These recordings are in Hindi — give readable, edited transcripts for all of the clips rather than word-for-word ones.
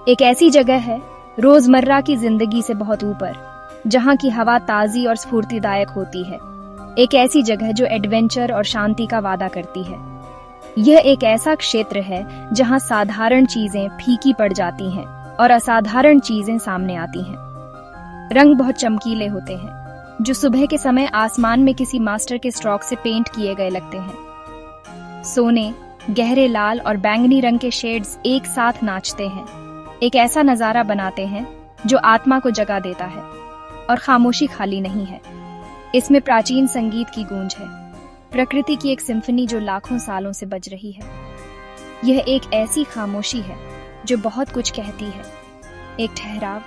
एक ऐसी जगह है रोजमर्रा की जिंदगी से बहुत ऊपर, जहाँ की हवा ताजी और स्फूर्तिदायक होती है। एक ऐसी जगह जो एडवेंचर और शांति का वादा करती है। यह एक ऐसा क्षेत्र है जहाँ साधारण चीजें फीकी पड़ जाती हैं और असाधारण चीजें सामने आती हैं। रंग बहुत चमकीले होते हैं, जो सुबह के समय आसमान में किसी मास्टर के स्ट्रोक से पेंट किए गए लगते हैं। सोने, गहरे लाल और बैंगनी रंग के शेड्स एक साथ नाचते हैं, एक ऐसा नजारा बनाते हैं जो आत्मा को जगा देता है। और खामोशी खाली नहीं है, इसमें प्राचीन संगीत की गूंज है, प्रकृति की एक सिम्फनी जो लाखों सालों से बज रही है। यह एक ऐसी खामोशी है जो बहुत कुछ कहती है, एक ठहराव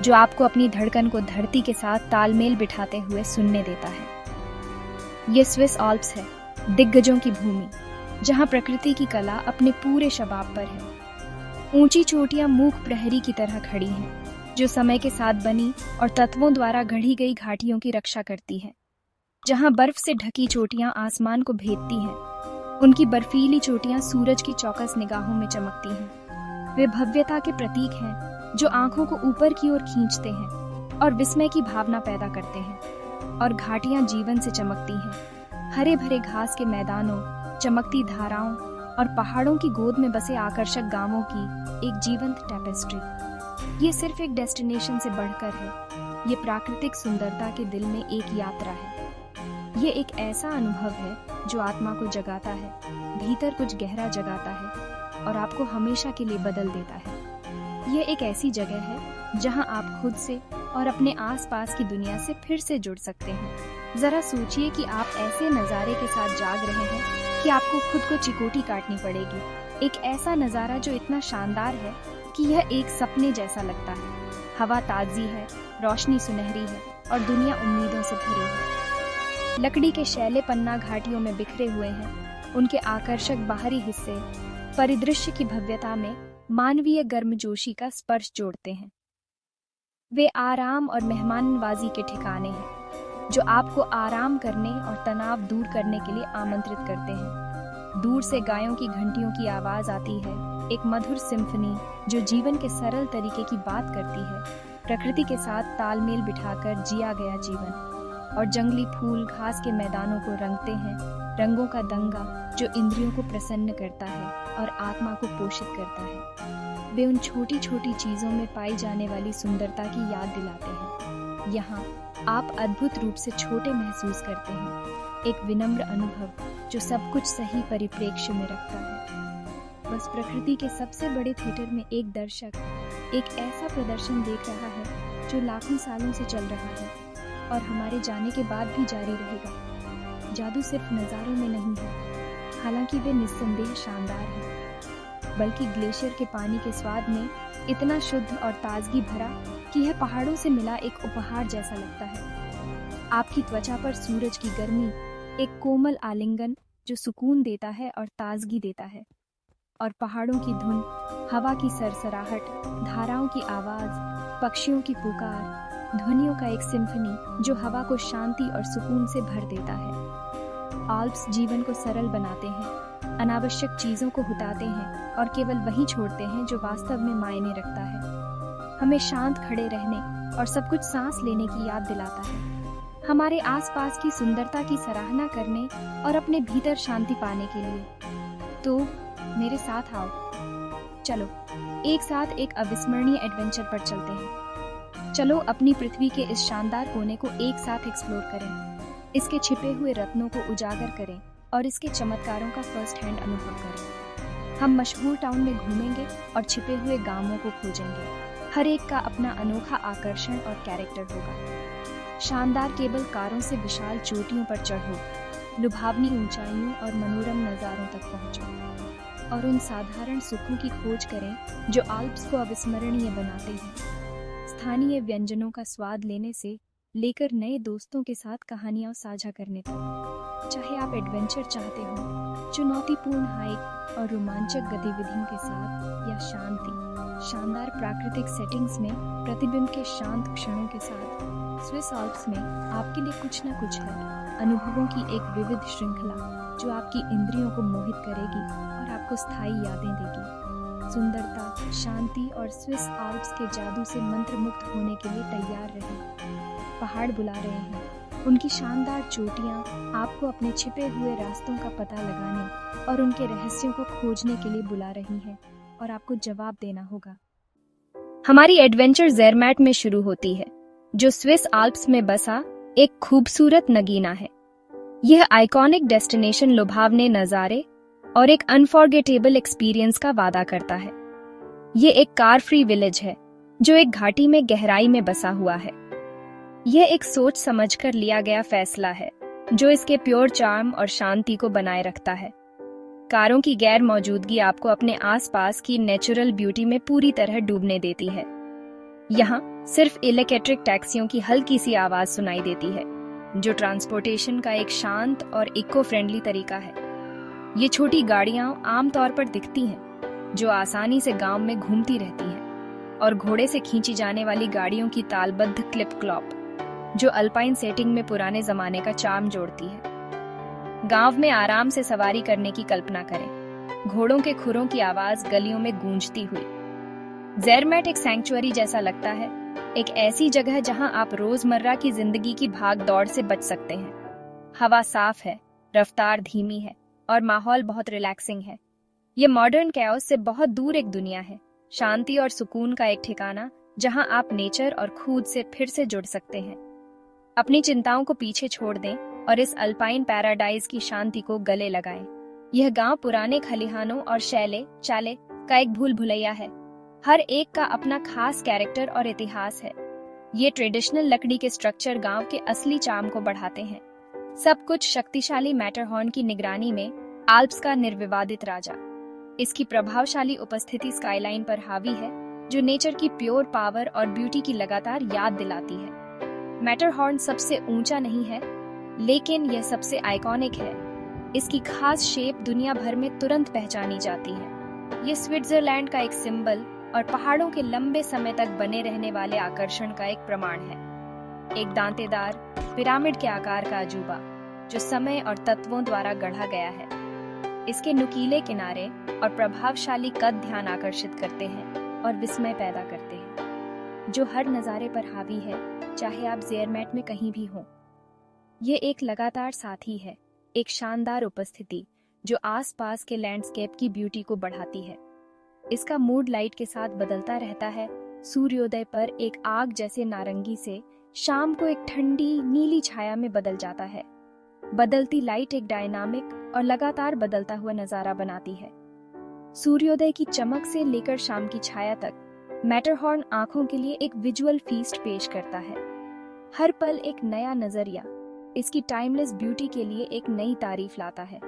जो आपको अपनी धड़कन को धरती के साथ तालमेल बिठाते हुए सुनने देता है। यह स्विस आल्प्स है, दिग्गजों की भूमि, जहां प्रकृति की कला अपने पूरे शबाब पर है। ऊंची चोटियां मूक प्रहरी की तरह खड़ी हैं, जो समय के साथ बनी और तत्वों द्वारा गढ़ी गई घाटियों की रक्षा करती है। जहां बर्फ से ढकी चोटियां आसमान को भेदती हैं, उनकी बर्फीली चोटियां सूरज की चौकस निगाहों में चमकती हैं। वे भव्यता के प्रतीक हैं, जो आंखों को ऊपर की ओर खींचते हैं और विस्मय की भावना पैदा करते हैं। और घाटियां जीवन से चमकती हैं, हरे भरे घास के मैदानों, चमकती धाराओं और पहाड़ों की गोद में बसे आकर्षक गांवों की एक जीवंत टैपेस्ट्री। ये सिर्फ एक डेस्टिनेशन से बढ़कर है, ये प्राकृतिक सुंदरता के दिल में एक यात्रा है। ये एक ऐसा अनुभव है जो आत्मा को जगाता है, भीतर कुछ गहरा जगाता है और आपको हमेशा के लिए बदल देता है। ये एक ऐसी जगह है जहां आप खुद से और अपने आसपास की दुनिया से फिर से जुड़ सकते हैं। जरा सोचिए कि आप ऐसे नज़ारे के साथ जाग रहे हैं कि आपको खुद को चिकोटी काटनी पड़ेगी। एक ऐसा नज़ारा जो इतना शानदार है कि यह एक सपने जैसा लगता है। हवा ताज़ी है, रोशनी सुनहरी है और दुनिया उम्मीदों से भरी है। लकड़ी के शैले पन्ना घाटियों में बिखरे हुए हैं, उनके आकर्षक बाहरी हिस्से परिदृश्य की भव्यता में मानवीय गर्मजोशी का स्पर्श जोड़ते हैं। वे आराम और मेहमाननवाजी के ठिकाने हैं, जो आपको आराम करने और तनाव दूर करने के लिए आमंत्रित करते हैं। दूर से गायों की घंटियों की आवाज आती है, एक मधुर सिम्फनी जो जीवन के सरल तरीके की बात करती है, प्रकृति के साथ तालमेल बिठाकर जिया गया जीवन। और जंगली फूल घास के मैदानों को रंगते हैं, रंगों का दंगा जो इंद्रियों को प्रसन्न करता है और आत्मा को पोषित करता है। वे उन छोटी छोटी चीजों में पाई जाने वाली सुंदरता की याद दिलाते हैं। यहाँ आप अद्भुत रूप से छोटे महसूस करते हैं, एक विनम्र अनुभव जो सब कुछ सही परिप्रेक्ष्य में रखता है। बस प्रकृति के सबसे बड़े थिएटर में एक दर्शक एक ऐसा प्रदर्शन देख रहा है जो लाखों सालों से चल रहा है और हमारे जाने के बाद भी जारी रहेगा। जादू सिर्फ नज़ारों में नहीं है, हालांकि वे निस्संदेह शानदार हैं, बल्कि ग्लेशियर के पानी के स्वाद में इतना शुद्ध और ताजगी भरा कि यह पहाड़ों से मिला एक उपहार जैसा लगता है। आपकी त्वचा पर सूरज की गर्मी, एक कोमल आलिंगन जो सुकून देता है और ताजगी देता है। और पहाड़ों की धुन, हवा की सरसराहट, धाराओं की आवाज, पक्षियों की पुकार, ध्वनियों का एक सिम्फनी जो हवा को शांति और सुकून से भर देता है। आल्प्स जीवन को सरल बनाते हैं, अनावश्यक चीजों को हटाते हैं और केवल वही छोड़ते हैं जो वास्तव में मायने रखता है। हमें शांत खड़े रहने और सब कुछ सांस लेने की याद दिलाता है, हमारे आसपास की सुंदरता की सराहना करने और अपने भीतर शांति पाने के लिए। तो मेरे साथ आओ, चलो एक साथ एक अविस्मरणीय एडवेंचर पर चलते हैं। चलो अपनी पृथ्वी के इस शानदार कोने को एक साथ एक्सप्लोर करें, इसके छिपे हुए रत्नों को उजागर करें और इसके चमत्कारों का फर्स्ट हैंड अनुभव करें। हम मशहूर टाउन में घूमेंगे और छिपे हुए गांवों को खोजेंगे। हर एक का अपना अनोखा आकर्षण और कैरेक्टर होगा। शानदार केबल कारों से विशाल चोटियों पर चढ़ो, लुभावनी ऊंचाइयों और मनोरम नज़ारों तक पहुंचो और उन साधारण सुखों की खोज करें जो आल्प्स को अविस्मरणीय बनाते हैं। स्थानीय व्यंजनों का स्वाद लेने से लेकर नए दोस्तों के साथ कहानियां साझा करने तक। चाहे आप एडवेंचर चाहते हो, चुनौतीपूर्ण हाइक और रोमांचक गतिविधियों के साथ, या शानदार प्राकृतिक सेटिंग्स में प्रतिबिंब के शांत क्षणों के साथ, स्विस आल्प्स में आपके लिए कुछ न कुछ है। अनुभवों की एक विविध श्रृंखला जो आपकी इंद्रियों को मोहित करेगी और आपको स्थायी यादें देगी। सुंदरता, शांति और स्विस आल्प्स के जादू से मंत्रमुग्ध होने के लिए तैयार रहें। पहाड़ बुला रहे हैं। उनकी शानदार चोटियां आपको अपने छिपे हुए रास्तों का पता लगाने और उनके रहस्यों को खोजने के लिए बुला रही हैं, और आपको जवाब देना होगा। हमारी एडवेंचर ज़ेरमैट में शुरू होती है, जो स्विस आल्प्स में बसा एक खूबसूरत नगीना है। यह आइकॉनिक डेस्टिनेशन लुभावने नज़ारे और एक अनफॉरगेटेबल एक्सपीरियंस का वादा करता है। ये एक कार फ्री विलेज है जो एक घाटी में गहराई में बसा हुआ है। यह एक सोच समझकर लिया गया फैसला है जो इसके प्योर चार्म और शांति को बनाए रखता है। कारों की गैर मौजूदगी आपको अपने आसपास की नेचुरल ब्यूटी में पूरी तरह डूबने देती है। यहाँ सिर्फ इलेक्ट्रिक टैक्सियों की हल्की सी आवाज सुनाई देती है, जो ट्रांसपोर्टेशन का एक शांत और इको फ्रेंडली तरीका है। ये छोटी गाड़ियां आमतौर पर दिखती हैं, जो आसानी से गांव में घूमती रहती हैं, और घोड़े से खींची जाने वाली गाड़ियों की तालबद्ध क्लिप क्लॉप, जो अल्पाइन सेटिंग में पुराने जमाने का चार्म जोड़ती है। गांव में आराम से सवारी करने की कल्पना करें, घोड़ों के खुरों की आवाज गलियों में गूंजती हुई। ज़ेरमैट एक सैंक्चुअरी जैसा लगता है, एक ऐसी जगह जहां आप रोजमर्रा की जिंदगी की भाग दौड़ से बच सकते हैं। हवा साफ है, रफ्तार धीमी है और माहौल बहुत रिलैक्सिंग है। ये मॉडर्न कैओस से बहुत दूर एक दुनिया है, शांति और सुकून का एक ठिकाना जहां आप नेचर और खुद से फिर से जुड़ सकते हैं। अपनी चिंताओं को पीछे छोड़ दें और इस अल्पाइन पैराडाइज की शांति को गले लगाएं। यह गांव पुराने खलिहानों और शैले चाले का एक भूल भुलैया है। हर एक का अपना खास कैरेक्टर और इतिहास है। ये ट्रेडिशनल लकड़ी के स्ट्रक्चर गांव के असली चार्म को बढ़ाते हैं। सब कुछ शक्तिशाली मैटरहॉर्न की निगरानी में आल्प्स का निर्विवादित राजा। इसकी प्रभावशाली उपस्थिति स्काईलाइन पर हावी है, जो नेचर की प्योर पावर और ब्यूटी की लगातार याद दिलाती है। मैटरहॉर्न सबसे ऊंचा नहीं है, लेकिन यह सबसे आइकॉनिक है। इसकी खास शेप दुनिया भर में तुरंत पहचानी जाती है। ये स्विट्जरलैंड का एक सिंबल और पहाड़ों के लंबे समय तक बने रहने वाले आकर्षण का एक प्रमाण है। एक दांतेदार पिरामिड के आकार का अजूबा, जो समय और तत्वों द्वारा गढ़ा गया है। इसके नुकीले किनारे और प्रभावशाली कद ध्यान आकर्षित करते हैं और विस्मय पैदा करते हैं, जो हर नज़ारे पर हावी है, चाहे आप ज़ेरमैट में कहीं भी हों। ये एक लगातार साथी है, एक शानदार उपस्थिति जो आसपास के लैंडस्केप की ब्यूटी को बढ़ाती है। इसका मूड लाइट के साथ बदलता रहता है। सूर्योदय पर एक आग जैसे नारंगी से शाम को एक ठंडी नीली छाया में बदल जाता है। बदलती लाइट एक डायनामिक और लगातार बदलता हुआ नजारा बनाती है। सूर्योदय की चमक से लेकर शाम की छाया तक मैटरहॉर्न आंखों के लिए एक विजुअल फीस्ट पेश करता है। हर पल एक नया नजरिया इसकी टाइमलेस ब्यूटी के लिए एक नई तारीफ लाता है।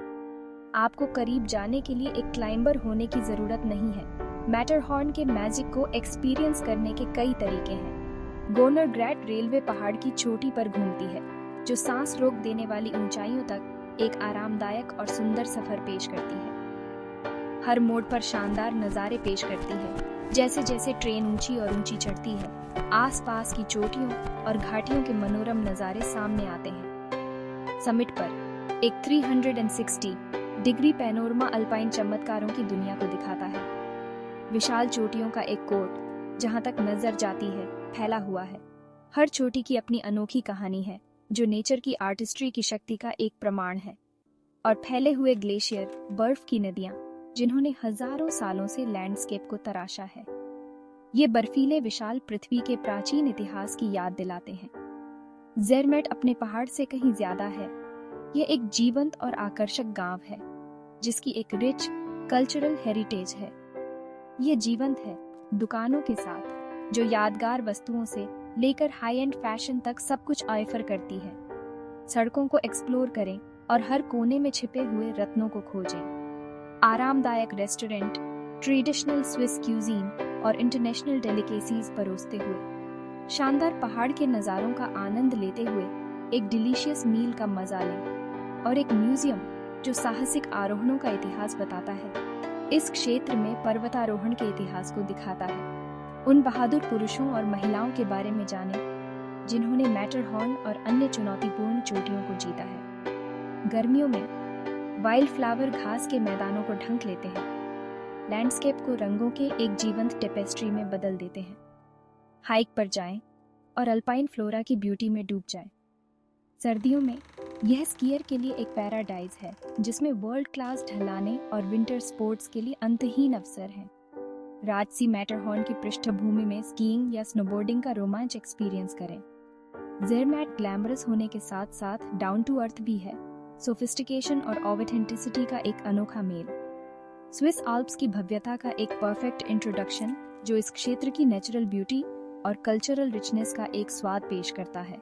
आपको करीब जाने के लिए एक क्लाइंबर होने की जरूरत नहीं है। मैटरहॉर्न के मैजिक को एक्सपीरियंस करने के कई तरीके हैं। गोनर ग्रैट रेलवे पहाड़ की चोटी पर घूमती है, जो सांस रोक देने वाली ऊंचाइयों तक एक आरामदायक और सुंदर सफर पेश करती है। हर मोड़ पर शानदार नज़ारे पेश करती है। जैसे जैसे ट्रेन ऊंची और ऊंची चढ़ती है, आसपास की चोटियों और घाटियों के मनोरम नज़ारे सामने आते हैं। समिट पर एक 360 डिग्री पैनोरमा अल्पाइन चमत्कारों की दुनिया को दिखाता है। विशाल चोटियों का एक कोट जहां तक नजर जाती है फैला हुआ है। हर चोटी की अपनी अनोखी कहानी है, जो नेचर की आर्टिस्ट्री की शक्ति का एक प्रमाण है। और फैले हुए ग्लेशियर, बर्फ की नदियां, जिन्होंने हजारों सालों से लैंडस्केप को तराशा है। ये बर्फीले विशाल पृथ्वी के प्राचीन इतिहास की याद दिलाते हैं। ज़ेरमैट अपने पहाड़ से कहीं ज्यादा है। यह एक जीवंत और आकर्षक गांव है, जिसकी एक रिच कल्चरल हेरिटेज है। यह जीवंत है, दुकानों के साथ, जो यादगार वस्तुओं से लेकर हाई एंड फैशन तक सब कुछ ऑफर करती है। सड़कों को एक्सप्लोर करें और हर कोने में छिपे हुए रत्नों को खोजें। आरामदायक रेस्टोरेंट, ट्रेडिशनल स्विस क्यूजीन और इंटरनेशनल डेलिकेसीज परोसते हुए, शानदार पहाड़ के नज़ारों का आनंद लेते हुए एक डिलीशियस मील का मजा लें, और एक म्यूजियम जो साहसिक आरोहणों का इतिहास बताता है, इस क्षेत्र में पर्वतारोहण के इतिहास को दिखाता है। उन बहादुर पुरुषों और महिलाओं के बारे में जानें जिन्होंने मैटरहॉर्न और अन्य चुनौतीपूर्ण चोटियों को जीता है। गर्मियों में वाइल्ड फ्लावर घास के मैदानों को ढंक लेते हैं, लैंडस्केप को रंगों के एक जीवंत टेपेस्ट्री में बदल देते हैं। हाइक पर जाएं और अल्पाइन फ्लोरा की ब्यूटी में डूब जाएं। सर्दियों में यह स्कीयर के लिए एक पैराडाइज है जिसमें वर्ल्ड क्लास ढलाने और विंटर स्पोर्ट्स के लिए अंतहीन अवसर हैं। राजसी मैटरहॉर्न की पृष्ठभूमि में स्कीइंग या स्नोबोर्डिंग का रोमांच एक्सपीरियंस करें। ज़ेरमैट ग्लैमरस होने के साथ साथ डाउन टू अर्थ भी है, सोफिस्टिकेशन और ऑथेंटिसिटी का एक अनोखा मेल। स्विस आल्प्स की भव्यता का एक परफेक्ट इंट्रोडक्शन जो इस क्षेत्र की नेचुरल ब्यूटी और कल्चरल रिचनेस का एक स्वाद पेश करता है।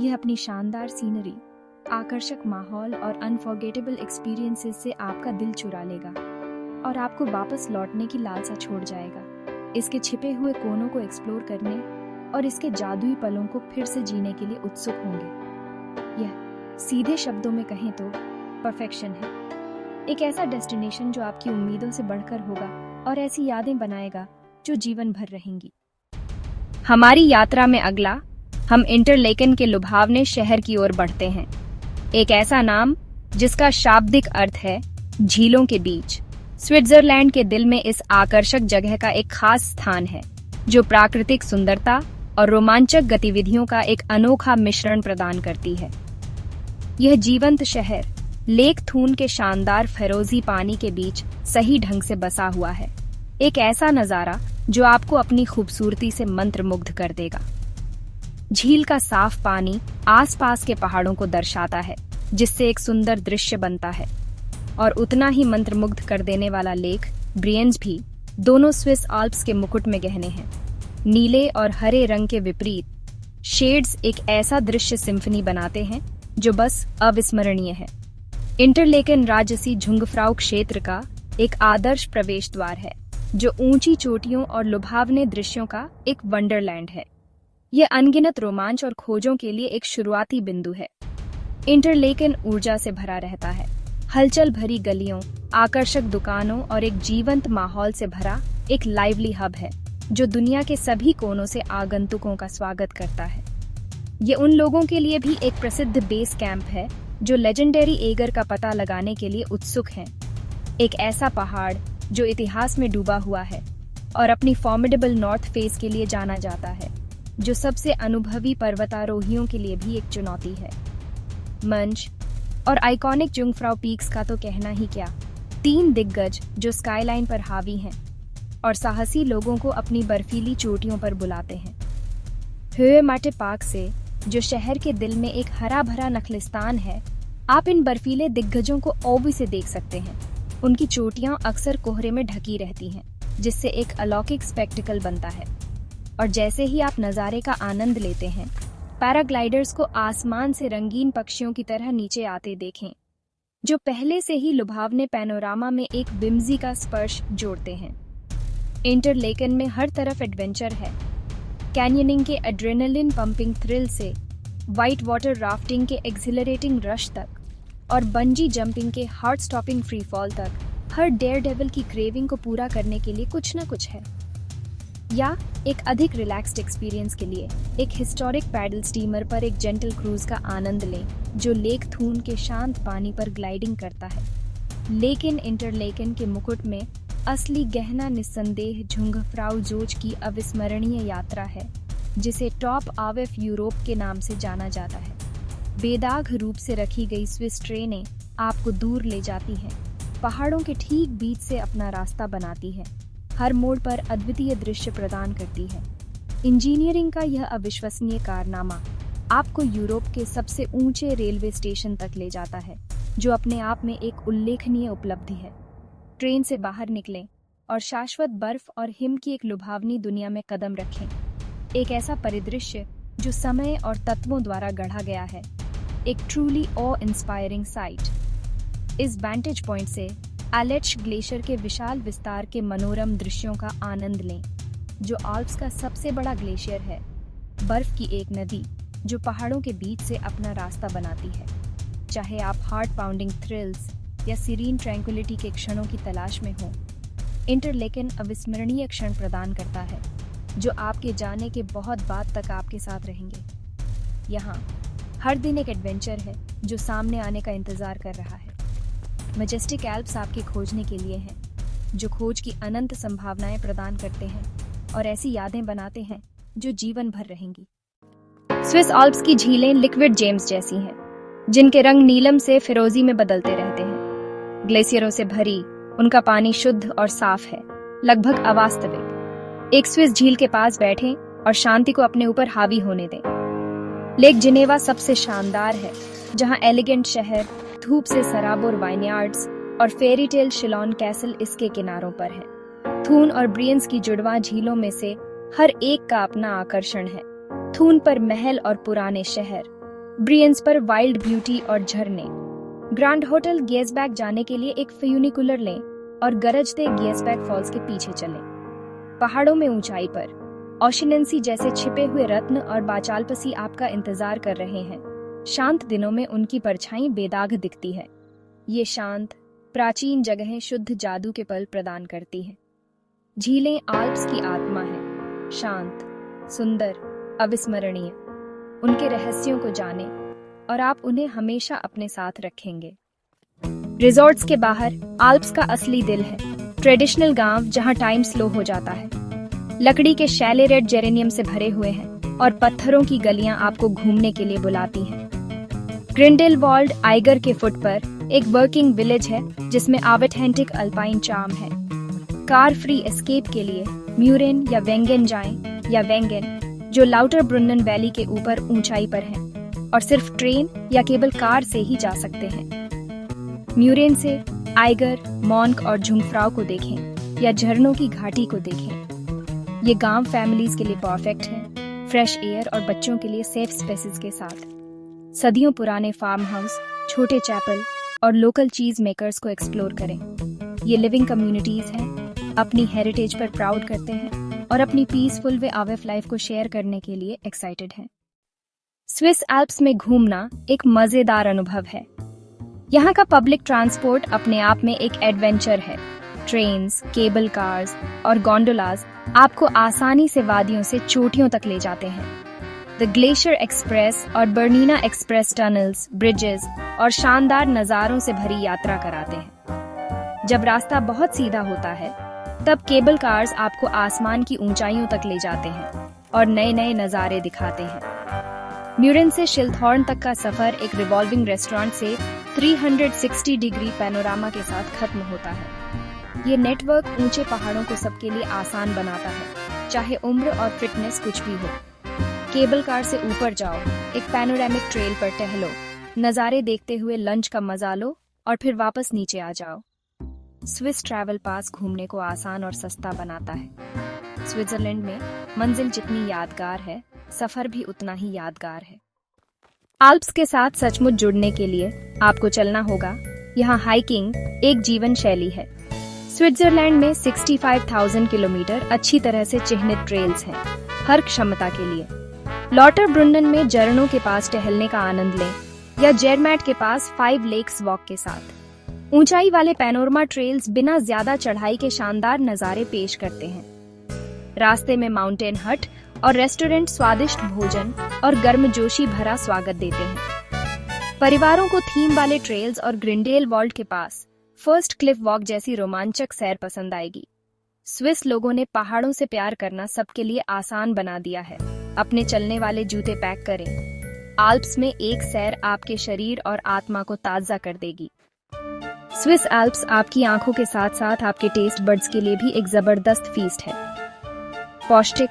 यह अपनी शानदार सीनरी, आकर्षक माहौल और अनफॉरगेटेबल एक्सपीरियंसेस से आपका दिल चुरा लेगा और आपको वापस लौटने की लालसा छोड़ जाएगा। इसके छिपे हुए कोनों को एक्सप्लोर करने और इसके जादुई पलों को फिर से जीने के लिए उत्सुक होंगे। यह सीधे शब्दों में कहें तो परफेक्शन है। एक ऐसा डेस्टिनेशन जो आपकी उम्मीदों से बढ़कर होगा और ऐसी यादें बनाएगा जो जीवन भर रहेंगी। हमारी यात्रा में अगला हम इंटरलेकन के लुभावने शहर की ओर बढ़ते हैं। एक ऐसा नाम जिसका शाब्दिक अर्थ है झीलों के बीच। स्विट्जरलैंड के दिल में इस आकर्षक जगह का एक खास स्थान है जो प्राकृतिक सुंदरता और रोमांचक गतिविधियों का एक अनोखा मिश्रण प्रदान करती है। यह जीवंत शहर लेक थून के शानदार फिरोजी पानी के बीच सही ढंग से बसा हुआ है। एक ऐसा नजारा जो आपको अपनी खूबसूरती से मंत्रमुग्ध कर देगा। झील का साफ पानी आसपास के पहाड़ों को दर्शाता है जिससे एक सुंदर दृश्य बनता है, और उतना ही मंत्रमुग्ध कर देने वाला लेक ब्रियंज भी दोनों स्विस आल्प्स के मुकुट में गहने हैं। नीले और हरे रंग के विपरीत शेड्स एक ऐसा दृश्य सिम्फनी बनाते हैं जो बस अविस्मरणीय है। इंटरलेकन राजसी झुंगफ्राउ क्षेत्र का एक आदर्श प्रवेश द्वार है जो ऊंची चोटियों और लुभावने दृश्यों का एक वंडरलैंड है। यह अनगिनत रोमांच और खोजों के लिए एक शुरुआती बिंदु है। इंटरलेकन ऊर्जा से भरा रहता है। हलचल भरी गलियों, आकर्षक दुकानों और एक जीवंत माहौल से भरा एक लाइवली हब है जो दुनिया के सभी कोनों से आगंतुकों का स्वागत करता है। ये उन लोगों के लिए भी एक प्रसिद्ध बेस कैंप है जो लेजेंडरी एगर का पता लगाने के लिए उत्सुक हैं। एक ऐसा पहाड़ जो इतिहास में डूबा हुआ है और अपनी फॉर्मिडेबल नॉर्थ फेस के लिए जाना जाता है, जो सबसे अनुभवी पर्वतारोहियों के लिए भी एक चुनौती है। मंच और आइकॉनिक जुंगफ्राउ पीक्स का तो कहना ही क्या, 3 दिग्गज जो स्काईलाइन पर हावी हैं और साहसी लोगों को अपनी बर्फीली चोटियों पर बुलाते हैं। ह्यूएमाटे पार्क से, जो शहर के दिल में एक हरा भरा नखलिस्तान है, आप इन बर्फीले दिग्गजों को ओवी से देख सकते हैं। उनकी चोटियां अक्सर कोहरे में ढकी रहती हैं, जिससे एक अलौकिक स्पेक्टिकल बनता है। और जैसे ही आप नज़ारे का आनंद लेते हैं, पैराग्लाइडर्स को आसमान से रंगीन पक्षियों की तरह नीचे आते देखें, जो पहले से ही लुभावने पैनोरामा में एक विम्जी का स्पर्श जोड़ते हैं। इंटरलेकन में हर तरफ एडवेंचर है। कैन्यनिंग के एड्रेनलिन पंपिंग थ्रिल से वाइट वाटर राफ्टिंग के एक्सिलरेटिंग रश तक और बंजी जंपिंग के हार्ट स्टॉपिंग फ्री फॉल तक, हर डेयर डेविल की क्रेविंग को पूरा करने के लिए कुछ न कुछ है। या एक अधिक रिलैक्स्ड एक्सपीरियंस के लिए एक हिस्टोरिक पैडल स्टीमर पर एक जेंटल क्रूज का आनंद लें जो लेक थून के शांत पानी पर ग्लाइडिंग करता है। लेकिन इंटरलेकन के मुकुट में असली गहना निस्संदेह झुंगफ्राउ जोज की अविस्मरणीय यात्रा है, जिसे टॉप ऑफ यूरोप के नाम से जाना जाता है। बेदाग रूप से रखी गई स्विस ट्रेनें आपको दूर ले जाती हैं, पहाड़ों के ठीक बीच से अपना रास्ता बनाती हैं, हर मोड़ पर अद्वितीय दृश्य प्रदान करती है। इंजीनियरिंग का यह अविश्वसनीय कारनामा आपको यूरोप के सबसे ऊंचे रेलवे स्टेशन तक ले जाता है, जो अपने आप में एक उल्लेखनीय उपलब्धि है। ट्रेन से बाहर निकलें और शाश्वत बर्फ और हिम की एक लुभावनी दुनिया में कदम रखें। एक ऐसा परिदृश्य जो समय और तत्वों द्वारा गढ़ा गया है, एक ट्रूली ऑ इंस्पायरिंग साइट। इस वैंटेज पॉइंट से एलेच ग्लेशियर के विशाल विस्तार के मनोरम दृश्यों का आनंद लें, जो आल्प्स का सबसे बड़ा ग्लेशियर है, बर्फ की एक नदी जो पहाड़ों के बीच से अपना रास्ता बनाती है। चाहे आप हार्ट पाउंडिंग थ्रिल्स या सीरीन ट्रैंक्विलिटी के क्षणों की तलाश में हो, इंटरलेकन अविस्मरणीय क्षण प्रदान करता है जो आपके जाने के बहुत बाद तक आपके साथ रहेंगे। यहाँ हर दिन एक एडवेंचर है जो सामने आने का इंतजार कर रहा है। मैजेस्टिक एल्प्स आपके खोजने के लिए हैं, जो खोज की अनंत संभावनाएं प्रदान करते हैं और ऐसी यादें बनाते हैं जो जीवन भर रहेंगी। स्विस आल्प्स की झीलें लिक्विड जेम्स जैसी हैं, जिनके रंग नीलम से फिरोजी में बदलते रहते हैं। ग्लेशियरों से भरी, उनका पानी शुद्ध और साफ है, लगभग अवास्तविक। एक स्विस झील के पास बैठें और शांति को अपने ऊपर हावी होने दें। लेक जिनेवा सबसे शानदार है, जहां एलिगेंट शहर, धूप से सराबोर वाइनयार्ड्स और फेरी टेल शिलॉन कैसल इसके किनारों पर है। थून और ब्रियंस की जुड़वां झीलों में से हर एक का अपना आकर्षण है। थून पर महल और पुराने शहर, ब्रियंस पर वाइल्ड ब्यूटी और झरने। ग्रैंड होटल गेसबैक जाने के लिए एक फ्यूनिकुलर लें और गरजते गेसबैक फॉल्स के पीछे चलें। पहाड़ों में ऊंचाई पर ओशिनेंसी जैसे छिपे हुए रत्न और बाचालपसी आपका इंतजार कर रहे हैं। शांत दिनों में उनकी परछाई बेदाग दिखती है। ये शांत, प्राचीन जगहें शुद्ध जादू के पल प्रदान करती हैं। झीलें आल्प्स की आत्मा है, शांत, सुंदर, अविस्मरणीय। उनके रहस्यों को जानें और आप उन्हें हमेशा अपने साथ रखेंगे। रिजॉर्ट्स के बाहर आल्प्स का असली दिल है, ट्रेडिशनल गांव जहां टाइम स्लो हो जाता है। लकड़ी के शैले रेड जेरेनियम से भरे हुए हैं और पत्थरों की गलियां आपको घूमने के लिए बुलाती हैं। ग्रिंडेलवाल्ड आइगर के फुट पर एक वर्किंग विलेज है जिसमें आवेटहेंटिक अल्पाइन चार्म है। कार फ्री एस्केप के लिए म्यूरेन या वेंगेन जाएं, या वेंगेन जो लाउटरब्रुन्नन वैली के ऊपर ऊंचाई पर है और सिर्फ ट्रेन या केबल कार से ही जा सकते हैं। म्यूरेन से आइगर, मॉन्क और झुंगफ्राउ को देखें या झरनों की घाटी को देखें। ये गांव फैमिलीज के लिए परफेक्ट है, फ्रेश एयर और बच्चों के लिए सेफ स्पेसेस के साथ। सदियों पुराने फार्म हाउस, छोटे चैपल और लोकल चीज मेकर्स को एक्सप्लोर करें। ये लिविंग कम्युनिटीज हैं, अपनी हेरिटेज पर प्राउड करते हैं और अपनी पीसफुल वे ऑफ लाइफ को शेयर करने के लिए एक्साइटेड हैं। स्विस एल्प्स में घूमना एक मजेदार अनुभव है। यहाँ का पब्लिक ट्रांसपोर्ट अपने आप में एक एडवेंचर है। ट्रेन्स, केबल कार्स और गोंडोलाज आपको आसानी से वादियों से चोटियों तक ले जाते हैं। द ग्लेशियर एक्सप्रेस और बर्नीना एक्सप्रेस टनल्स, ब्रिजेस और शानदार नज़ारों से भरी यात्रा कराते हैं। जब रास्ता बहुत सीधा होता है, तब केबल कार्स आपको आसमान की ऊंचाइयों तक ले जाते हैं और नए नए नज़ारे दिखाते हैं। म्यूरेन से शिल्थॉर्न तक का सफर एक रिवॉल्विंग रेस्टोरेंट से 360 डिग्री पैनोरामा के साथ खत्म होता है। ये नेटवर्क ऊंचे पहाड़ों को सबके लिए आसान बनाता है, चाहे उम्र और फिटनेस कुछ भी हो। केबल कार से ऊपर जाओ, एक पैनोरामिक ट्रेल पर टहलो, नज़ारे देखते हुए लंच का मजा लो और फिर वापस नीचे आ जाओ। स्विस ट्रैवल पास घूमने को आसान और सस्ता बनाता है। स्विट्जरलैंड में मंजिल जितनी यादगार है, सफर भी उतना ही यादगार है। आल्प्स के साथ सचमुच जुड़ने के लिए आपको चलना होगा। यहाँ हाइकिंग एक जीवन शैली है। स्विट्जरलैंड में 65,000 किलोमीटर अच्छी तरह से चिह्नित ट्रेल्स हैं, हर क्षमता के लिए। लॉटरब्रुन्नन में झरनों के पास टहलने का आनंद लें या जेरमैट के पास 5 लेक्स वॉक के साथ। ऊंचाई वाले पैनोरमा ट्रेल्स बिना ज्यादा चढ़ाई के शानदार नज़ारे पेश करते हैं। रास्ते में माउंटेन हट और रेस्टोरेंट स्वादिष्ट भोजन और गर्मजोशी भरा स्वागत देते हैं। परिवारों को थीम वाले ट्रेल्स और ग्रिंडेलवाल्ड के पास फर्स्ट क्लिफ वॉक जैसी रोमांचक सैर पसंद आएगी। स्विस लोगों ने पहाड़ों से प्यार करना सबके लिए आसान बना दिया है। अपने चलने वाले जूते पैक करें। आल्प्स में एक सैर आपके शरीर और आत्मा को ताजा कर देगी। स्विस एल्प्स आपकी आंखों के साथ साथ आपके टेस्ट बड्स के लिए भी एक जबरदस्त फीस्ट है। पौष्टिक,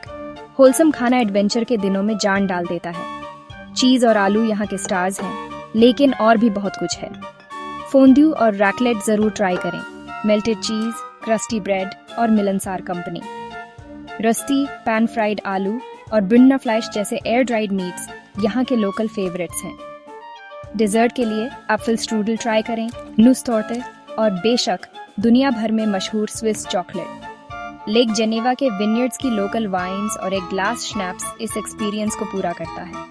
होलसम खाना एडवेंचर के दिनों में जान डाल देता है। चीज और आलू यहाँ के स्टार्स हैं, लेकिन और भी बहुत कुछ है। फोंड्यू और रैकलेट जरूर ट्राई करें। मेल्टेड चीज, क्रस्टी ब्रेड और मिलनसार कंपनी। रस्टी, पैन फ्राइड आलू और ब्रिन्ना फ्लैश जैसे एयर ड्राइड मीट्स यहाँ के लोकल फेवरेट्स हैं। डिजर्ट के लिए एप्पल स्ट्रूडल ट्राई करें, नुस्टोर्टे और बेशक दुनिया भर में मशहूर स्विस चॉकलेट। लेक जेनेवा के विनयर्ड्स की लोकल वाइन्स और एक ग्लास स्नैप्स इस एक्सपीरियंस को पूरा करता है।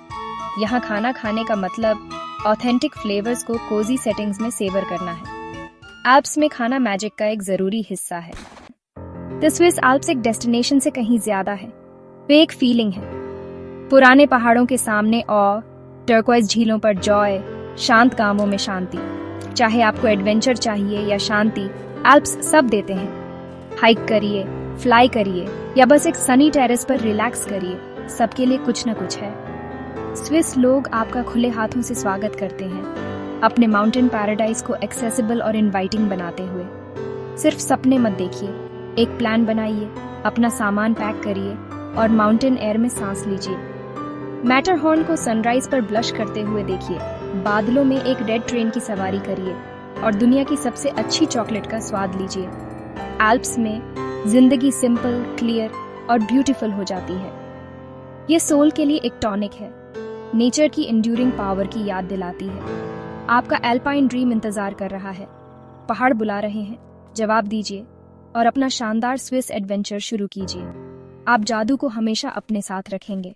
यहाँ खाना खाने का मतलब ऑथेंटिक फ्लेवर्स को कोजी सेटिंग्स में सेवर करना है। एल्प्स में खाना मैजिक का एक जरूरी हिस्सा है। द स्विस एल्प्स एक डेस्टिनेशन से कहीं ज्यादा है। वे एक फीलिंग है। पुराने पहाड़ों के सामने ऑ, टर्क्वाइज झीलों पर जॉय, शांत गांवों में शांति। चाहे आपको एडवेंचर चाहिए या शांति, एल्प्स सब देते हैं। हाइक करिए, फ्लाई करिए या बस एक सनी टेरेस पर रिलैक्स करिए, सबके लिए कुछ न कुछ है। स्विस लोग आपका खुले हाथों से स्वागत करते हैं, अपने माउंटेन पैराडाइज को एक्सेसिबल और इनवाइटिंग बनाते हुए। सिर्फ सपने मत देखिए, एक प्लान बनाइए, अपना सामान पैक करिए और माउंटेन एयर में सांस लीजिए। मैटरहॉर्न को सनराइज पर ब्लश करते हुए देखिए, बादलों में एक रेड ट्रेन की सवारी करिए और दुनिया की सबसे अच्छी चॉकलेट का स्वाद लीजिए। एल्प्स में जिंदगी सिंपल, क्लियर और ब्यूटीफुल हो जाती है। ये सोल के लिए एक टॉनिक है, नेचर की इंड्यूरिंग पावर की याद दिलाती है। आपका एल्पाइन ड्रीम इंतजार कर रहा है, पहाड़ बुला रहे हैं, जवाब दीजिए और अपना शानदार स्विस एडवेंचर शुरू कीजिए। आप जादू को हमेशा अपने साथ रखेंगे।